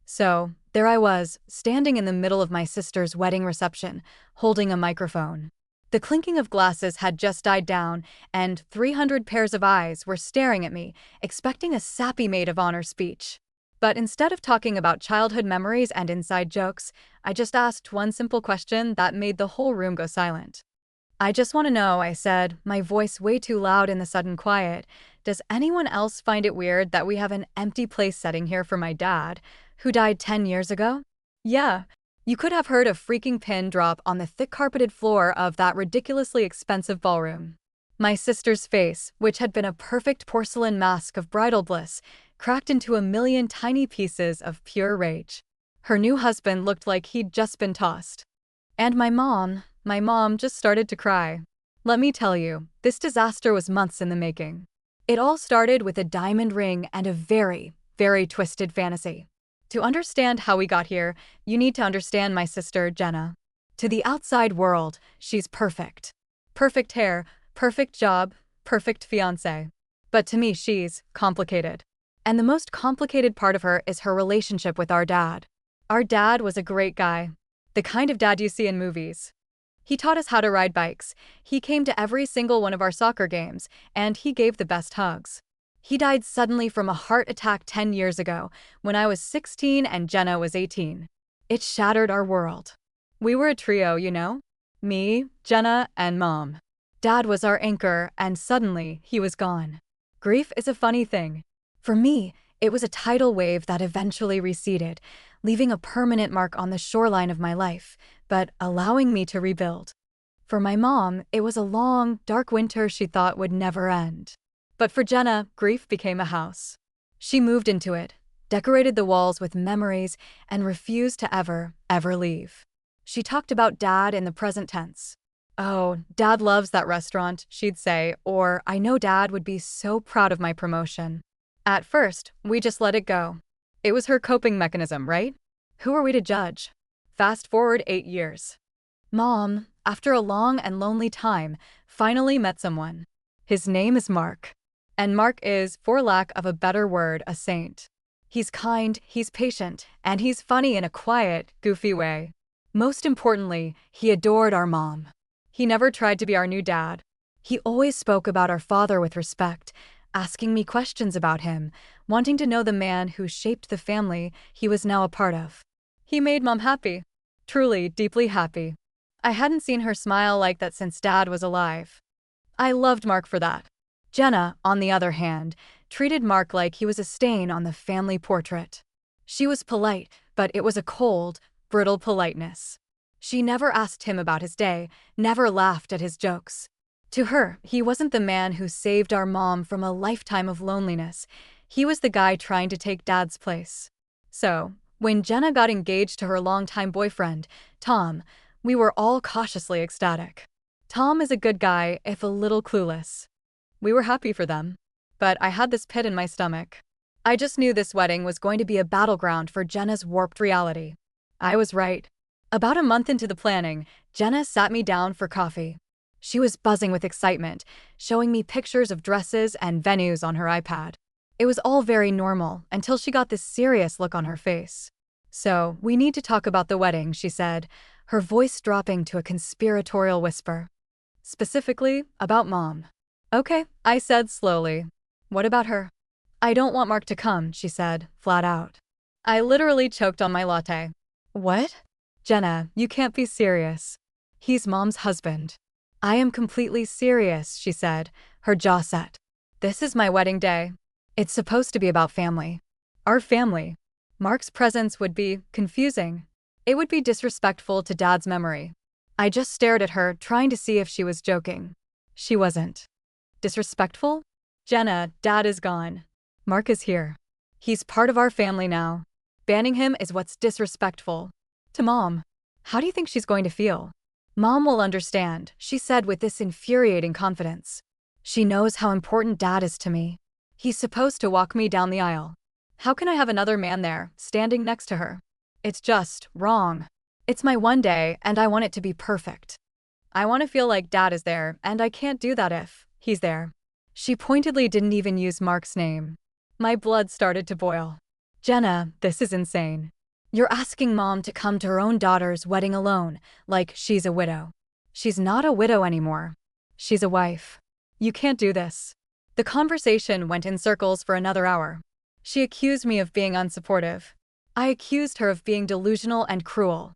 So, there I was, standing in the middle of my sister's wedding reception, holding a microphone. The clinking of glasses had just died down, and 300 pairs of eyes were staring at me, expecting a sappy maid of honor speech. But instead of talking about childhood memories and inside jokes, I just asked one simple question that made the whole room go silent. I just want to know, I said, my voice way too loud in the sudden quiet. Does anyone else find it weird that we have an empty place setting here for my dad, who died 10 years ago? Yeah, you could have heard a freaking pin drop on the thick carpeted floor of that ridiculously expensive ballroom. My sister's face, which had been a perfect porcelain mask of bridal bliss, cracked into a million tiny pieces of pure rage. Her new husband looked like he'd just been tossed. And my mom just started to cry. Let me tell you, this disaster was months in the making. It all started with a diamond ring and a very, very twisted fantasy. To understand how we got here, you need to understand my sister, Jenna. To the outside world, she's perfect. Perfect hair, perfect job, perfect fiancé. But to me, she's complicated. And the most complicated part of her is her relationship with our dad. Our dad was a great guy. The kind of dad you see in movies. He taught us how to ride bikes, he came to every single one of our soccer games, and he gave the best hugs. He died suddenly from a heart attack 10 years ago, when I was 16 and Jenna was 18. It shattered our world. We were a trio, you know? Me, Jenna, and Mom. Dad was our anchor, and suddenly, he was gone. Grief is a funny thing. For me, it was a tidal wave that eventually receded, leaving a permanent mark on the shoreline of my life, but allowing me to rebuild. For my mom, it was a long, dark winter she thought would never end. But for Jenna, grief became a house. She moved into it, decorated the walls with memories, and refused to ever leave. She talked about Dad in the present tense. Oh, Dad loves that restaurant, she'd say, or I know Dad would be so proud of my promotion. At first, we just let it go. It was her coping mechanism, right? Who are we to judge? Fast forward 8 years. Mom, after a long and lonely time, finally met someone. His name is Mark. And Mark is, for lack of a better word, a saint. He's kind, he's patient, and he's funny in a quiet, goofy way. Most importantly, he adored our mom. He never tried to be our new dad. He always spoke about our father with respect, asking me questions about him, wanting to know the man who shaped the family he was now a part of. He made Mom happy. Truly, deeply happy. I hadn't seen her smile like that since Dad was alive. I loved Mark for that. Jenna, on the other hand, treated Mark like he was a stain on the family portrait. She was polite, but it was a cold, brittle politeness. She never asked him about his day, never laughed at his jokes. To her, he wasn't the man who saved our mom from a lifetime of loneliness. He was the guy trying to take Dad's place. So, when Jenna got engaged to her longtime boyfriend, Tom, we were all cautiously ecstatic. Tom is a good guy, if a little clueless. We were happy for them. But I had this pit in my stomach. I just knew this wedding was going to be a battleground for Jenna's warped reality. I was right. About a month into the planning, Jenna sat me down for coffee. She was buzzing with excitement, showing me pictures of dresses and venues on her iPad. It was all very normal until she got this serious look on her face. So, we need to talk about the wedding, she said, her voice dropping to a conspiratorial whisper. Specifically, about Mom. Okay, I said slowly. What about her? I don't want Mark to come, she said, flat out. I literally choked on my latte. What? Jenna, you can't be serious. He's Mom's husband. I am completely serious, she said, her jaw set. This is my wedding day. It's supposed to be about family. Our family. Mark's presence would be confusing. It would be disrespectful to Dad's memory. I just stared at her, trying to see if she was joking. She wasn't. Disrespectful? Jenna, Dad is gone. Mark is here. He's part of our family now. Banning him is what's disrespectful. To Mom. How do you think she's going to feel? Mom will understand, she said with this infuriating confidence. She knows how important Dad is to me. He's supposed to walk me down the aisle. How can I have another man there, standing next to her? It's just wrong. It's my one day, and I want it to be perfect. I want to feel like Dad is there, and I can't do that if he's there. She pointedly didn't even use Mark's name. My blood started to boil. Jenna, this is insane. You're asking mom to come to her own daughter's wedding alone, like she's a widow. She's not a widow anymore. She's a wife. You can't do this. The conversation went in circles for another hour. She accused me of being unsupportive. I accused her of being delusional and cruel.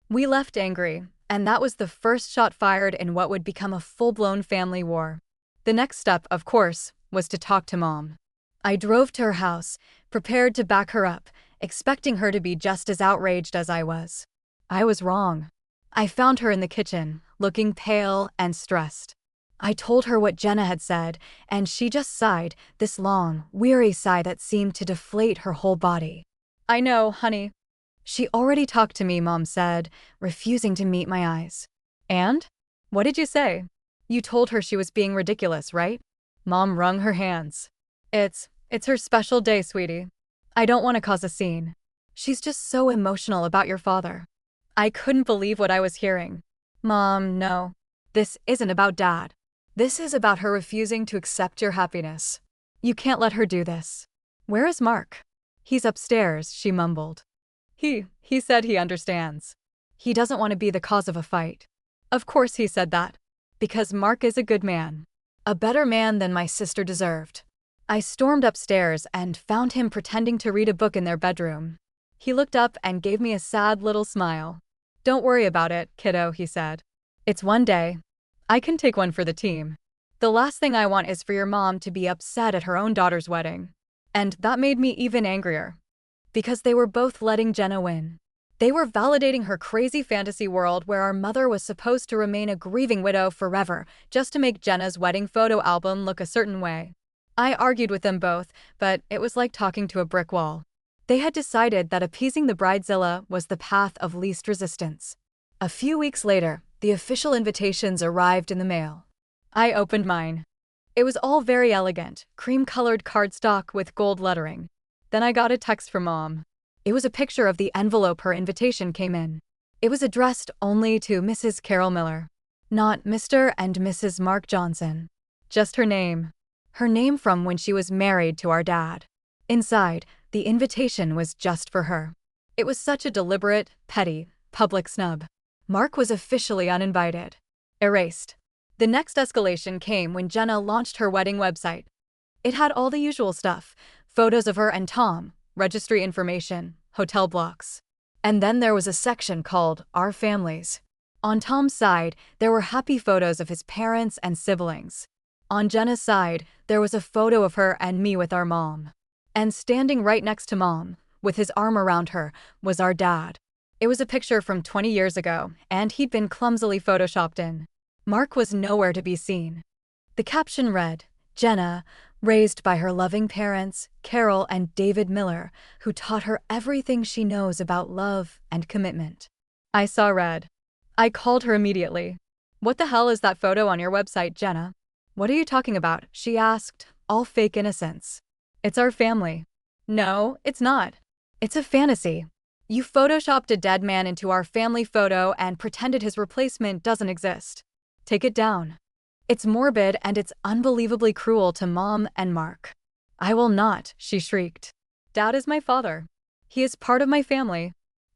We left angry, and that was the first shot fired in what would become a full-blown family war. The next step, of course, was to talk to mom. I drove to her house, prepared to back her up, expecting her to be just as outraged as I was. I was wrong. I found her in the kitchen, looking pale and stressed. I told her what Jenna had said, and she just sighed, this long, weary sigh that seemed to deflate her whole body. I know, honey. She already talked to me, mom said, refusing to meet my eyes. And? What did you say? You told her she was being ridiculous, right? Mom wrung her hands. It's her special day, sweetie. I don't want to cause a scene. She's just so emotional about your father. I couldn't believe what I was hearing. Mom, no. This isn't about Dad. This is about her refusing to accept your happiness. You can't let her do this. Where is Mark? He's upstairs, she mumbled. He said he understands. He doesn't want to be the cause of a fight. Of course he said that. Because Mark is a good man. A better man than my sister deserved. I stormed upstairs and found him pretending to read a book in their bedroom. He looked up and gave me a sad little smile. Don't worry about it, kiddo, he said. It's one day. I can take one for the team. The last thing I want is for your mom to be upset at her own daughter's wedding. And that made me even angrier. Because they were both letting Jenna win. They were validating her crazy fantasy world where our mother was supposed to remain a grieving widow forever just to make Jenna's wedding photo album look a certain way. I argued with them both, but it was like talking to a brick wall. They had decided that appeasing the bridezilla was the path of least resistance. A few weeks later, the official invitations arrived in the mail. I opened mine. It was all very elegant, cream-colored cardstock with gold lettering. Then I got a text from Mom. It was a picture of the envelope her invitation came in. It was addressed only to Mrs. Carol Miller, not Mr. and Mrs. Mark Johnson. Just her name. Her name from when she was married to our dad. Inside, the invitation was just for her. It was such a deliberate, petty, public snub. Mark was officially uninvited. Erased. The next escalation came when Jenna launched her wedding website. It had all the usual stuff, photos of her and Tom, registry information, hotel blocks. And then there was a section called Our Families. On Tom's side, there were happy photos of his parents and siblings. On Jenna's side, there was a photo of her and me with our mom. And standing right next to Mom, with his arm around her, was our dad. It was a picture from 20 years ago, and he'd been clumsily photoshopped in. Mark was nowhere to be seen. The caption read, Jenna, raised by her loving parents, Carol and David Miller, who taught her everything she knows about love and commitment. I saw red. I called her immediately. What the hell is that photo on your website, Jenna? What are you talking about? She asked, all fake innocence. It's our family. No, it's not. It's a fantasy. You photoshopped a dead man into our family photo and pretended his replacement doesn't exist. Take it down. It's morbid and it's unbelievably cruel to Mom and Mark. I will not, she shrieked. Dad is my father. He is part of my family.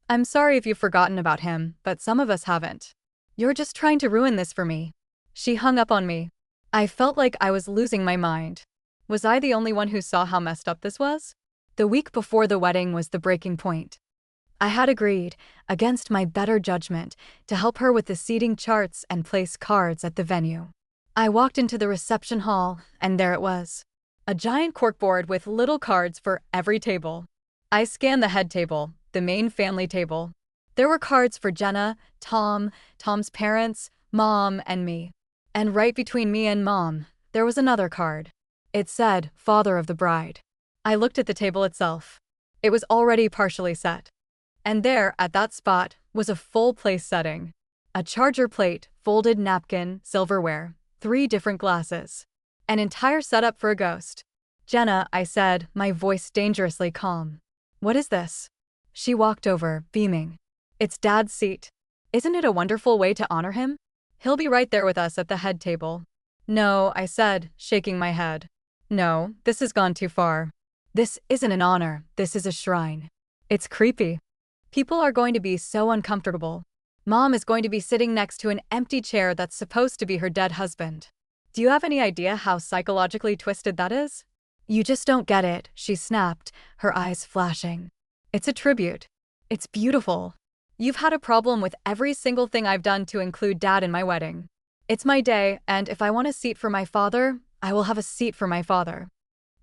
I'm sorry if you've forgotten about him, but some of us haven't. You're just trying to ruin this for me. She hung up on me. I felt like I was losing my mind. Was I the only one who saw how messed up this was? The week before the wedding was the breaking point. I had agreed, against my better judgment, to help her with the seating charts and place cards at the venue. I walked into the reception hall, and there it was. A giant corkboard with little cards for every table. I scanned the head table, the main family table. There were cards for Jenna, Tom, Tom's parents, Mom, and me. And right between me and Mom, there was another card. It said, Father of the Bride. I looked at the table itself. It was already partially set. And there, at that spot, was a full place setting. A charger plate, folded napkin, silverware, 3 different glasses. An entire setup for a ghost. Jenna, I said, my voice dangerously calm. What is this? She walked over, beaming. It's Dad's seat. Isn't it a wonderful way to honor him? He'll be right there with us at the head table. No, I said, shaking my head. No, this has gone too far. This isn't an honor, this is a shrine. It's creepy. People are going to be so uncomfortable. Mom is going to be sitting next to an empty chair that's supposed to be her dead husband. Do you have any idea how psychologically twisted that is? You just don't get it, she snapped, her eyes flashing. It's a tribute. It's beautiful. You've had a problem with every single thing I've done to include Dad in my wedding. It's my day, and if I want a seat for my father, I will have a seat for my father.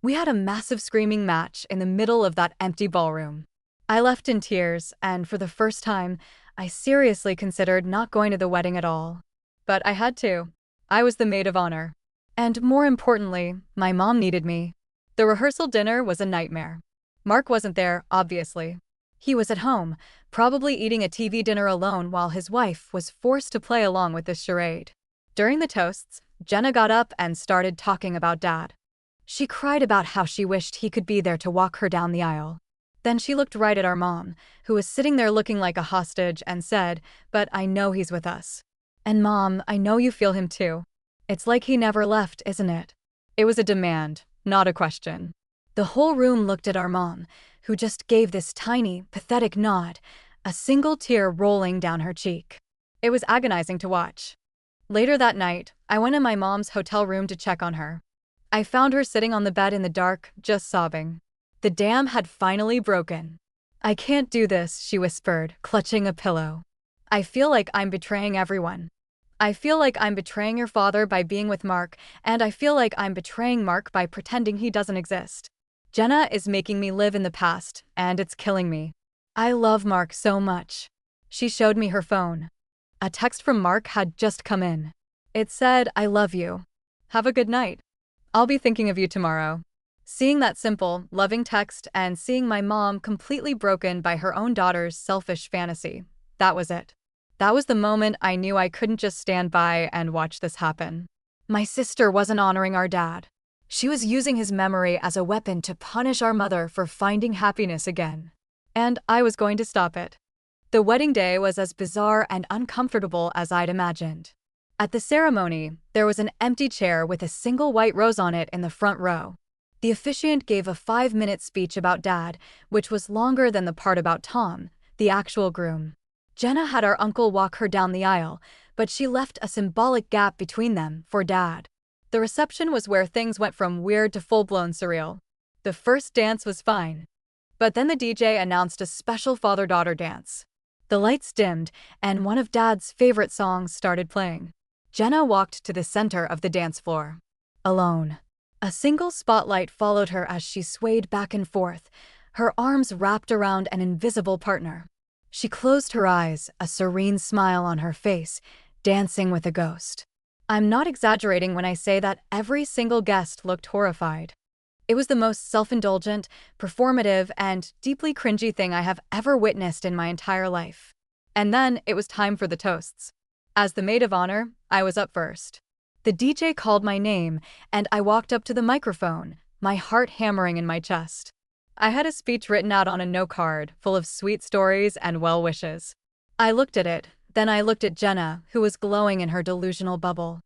We had a massive screaming match in the middle of that empty ballroom. I left in tears, and for the first time, I seriously considered not going to the wedding at all. But I had to. I was the maid of honor. And more importantly, my mom needed me. The rehearsal dinner was a nightmare. Mark wasn't there, obviously. He was at home, probably eating a TV dinner alone while his wife was forced to play along with this charade. During the toasts, Jenna got up and started talking about Dad. She cried about how she wished he could be there to walk her down the aisle. Then she looked right at our mom, who was sitting there looking like a hostage, and said, "But I know he's with us. And Mom, I know you feel him too. It's like he never left, isn't it?" It was a demand, not a question. The whole room looked at our mom, who just gave this tiny, pathetic nod, a single tear rolling down her cheek. It was agonizing to watch. Later that night, I went in my mom's hotel room to check on her. I found her sitting on the bed in the dark, just sobbing. The dam had finally broken. "I can't do this," she whispered, clutching a pillow. "I feel like I'm betraying everyone. I feel like I'm betraying your father by being with Mark, and I feel like I'm betraying Mark by pretending he doesn't exist. Jenna is making me live in the past, and it's killing me. I love Mark so much." She showed me her phone. A text from Mark had just come in. It said, "I love you. Have a good night. I'll be thinking of you tomorrow." Seeing that simple, loving text and seeing my mom completely broken by her own daughter's selfish fantasy, that was it. That was the moment I knew I couldn't just stand by and watch this happen. My sister wasn't honoring our dad. She was using his memory as a weapon to punish our mother for finding happiness again. And I was going to stop it. The wedding day was as bizarre and uncomfortable as I'd imagined. At the ceremony, there was an empty chair with a single white rose on it in the front row. The officiant gave a 5-minute speech about Dad, which was longer than the part about Tom, the actual groom. Jenna had our uncle walk her down the aisle, but she left a symbolic gap between them for Dad. The reception was where things went from weird to full-blown surreal. The first dance was fine. But then the DJ announced a special father-daughter dance. The lights dimmed, and one of Dad's favorite songs started playing. Jenna walked to the center of the dance floor. Alone. A single spotlight followed her as she swayed back and forth, her arms wrapped around an invisible partner. She closed her eyes, a serene smile on her face, dancing with a ghost. I'm not exaggerating when I say that every single guest looked horrified. It was the most self-indulgent, performative, and deeply cringy thing I have ever witnessed in my entire life. And then it was time for the toasts. As the maid of honor, I was up first. The DJ called my name, and I walked up to the microphone, my heart hammering in my chest. I had a speech written out on a note card, full of sweet stories and well wishes. I looked at it, then I looked at Jenna, who was glowing in her delusional bubble.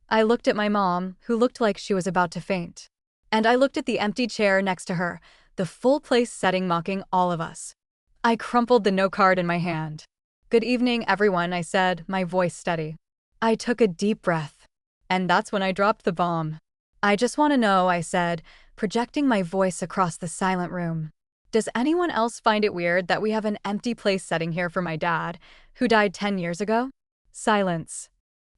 I looked at my mom, who looked like she was about to faint. And I looked at the empty chair next to her, the full place setting mocking all of us. I crumpled the note card in my hand. "Good evening, everyone," I said, my voice steady. I took a deep breath. And that's when I dropped the bomb. "I just want to know," I said, projecting my voice across the silent room. "Does anyone else find it weird that we have an empty place setting here for my dad, who died 10 years ago?" Silence.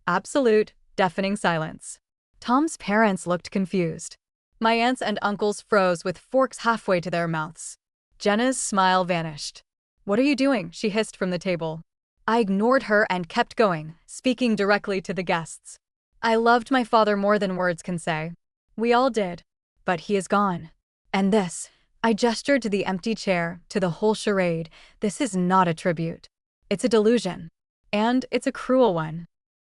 Absolute, deafening silence. Tom's parents looked confused. My aunts and uncles froze with forks halfway to their mouths. Jenna's smile vanished. "What are you doing?" she hissed from the table. I ignored her and kept going, speaking directly to the guests. I loved my father more than words can say. We all did. But he is gone. And this, I gestured to the empty chair, to the whole charade, this is not a tribute. It's a delusion. And it's a cruel one.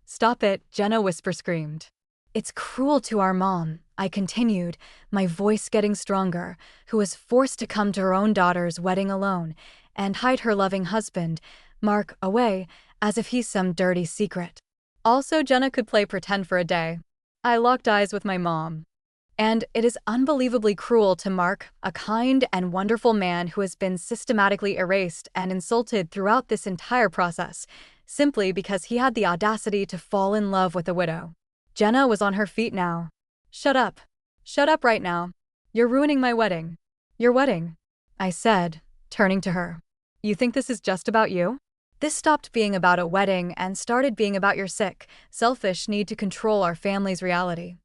"Stop it," Jenna whisper-screamed. "It's cruel to our mom," I continued, my voice getting stronger, who was forced to come to her own daughter's wedding alone and hide her loving husband, Mark, away, as if he's some dirty secret. Also, Jenna could play pretend for a day. I locked eyes with my mom. And it is unbelievably cruel to Mark, a kind and wonderful man who has been systematically erased and insulted throughout this entire process, simply because he had the audacity to fall in love with a widow. Jenna was on her feet now. "Shut up. Shut up right now. You're ruining my wedding." "Your wedding?" I said, turning to her. "You think this is just about you?" This stopped being about a wedding and started being about your sick, selfish need to control our family's reality.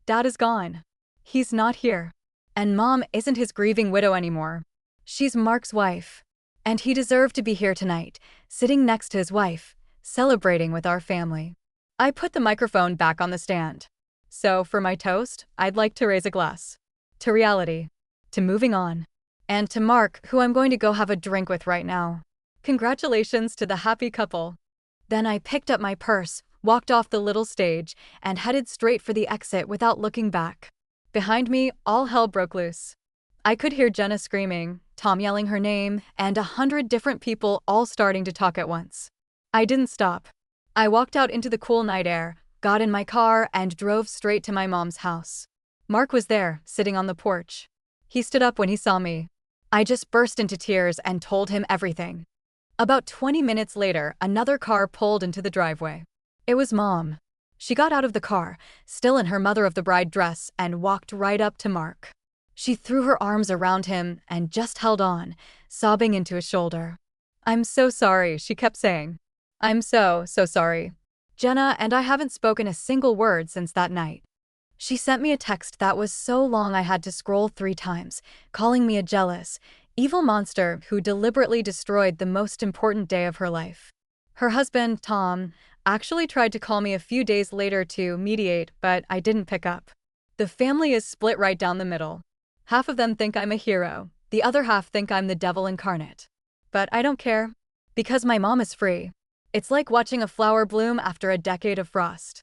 Dad is gone. He's not here. And Mom isn't his grieving widow anymore. She's Mark's wife. And he deserved to be here tonight, sitting next to his wife, celebrating with our family. I put the microphone back on the stand. So, for my toast, I'd like to raise a glass. To reality. To moving on. And to Mark, who I'm going to go have a drink with right now. Congratulations to the happy couple. Then I picked up my purse, walked off the little stage, and headed straight for the exit without looking back. Behind me, all hell broke loose. I could hear Jenna screaming, Tom yelling her name, and 100 different people all starting to talk at once. I didn't stop. I walked out into the cool night air, got in my car, and drove straight to my mom's house. Mark was there, sitting on the porch. He stood up when he saw me. I just burst into tears and told him everything. About 20 minutes later, another car pulled into the driveway. It was Mom. She got out of the car, still in her mother of the bride dress, and walked right up to Mark. She threw her arms around him and just held on, sobbing into his shoulder. "I'm so sorry," she kept saying. "I'm so sorry. Jenna and I haven't spoken a single word since that night." She sent me a text that was so long I had to scroll 3 times, calling me a jealous, evil monster who deliberately destroyed the most important day of her life. Her husband, Tom, actually tried to call me a few days later to mediate, but I didn't pick up. The family is split right down the middle. Half of them think I'm a hero, the other half think I'm the devil incarnate. But I don't care, because my mom is free. It's like watching a flower bloom after a decade of frost.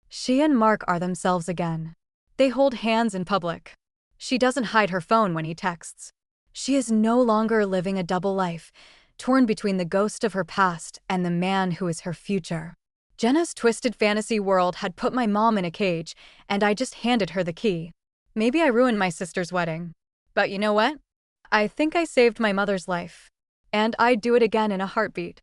She and Mark are themselves again. They hold hands in public. She doesn't hide her phone when he texts. She is no longer living a double life, torn between the ghost of her past and the man who is her future. Jenna's twisted fantasy world had put my mom in a cage, and I just handed her the key. Maybe I ruined my sister's wedding. But you know what? I think I saved my mother's life. And I'd do it again in a heartbeat.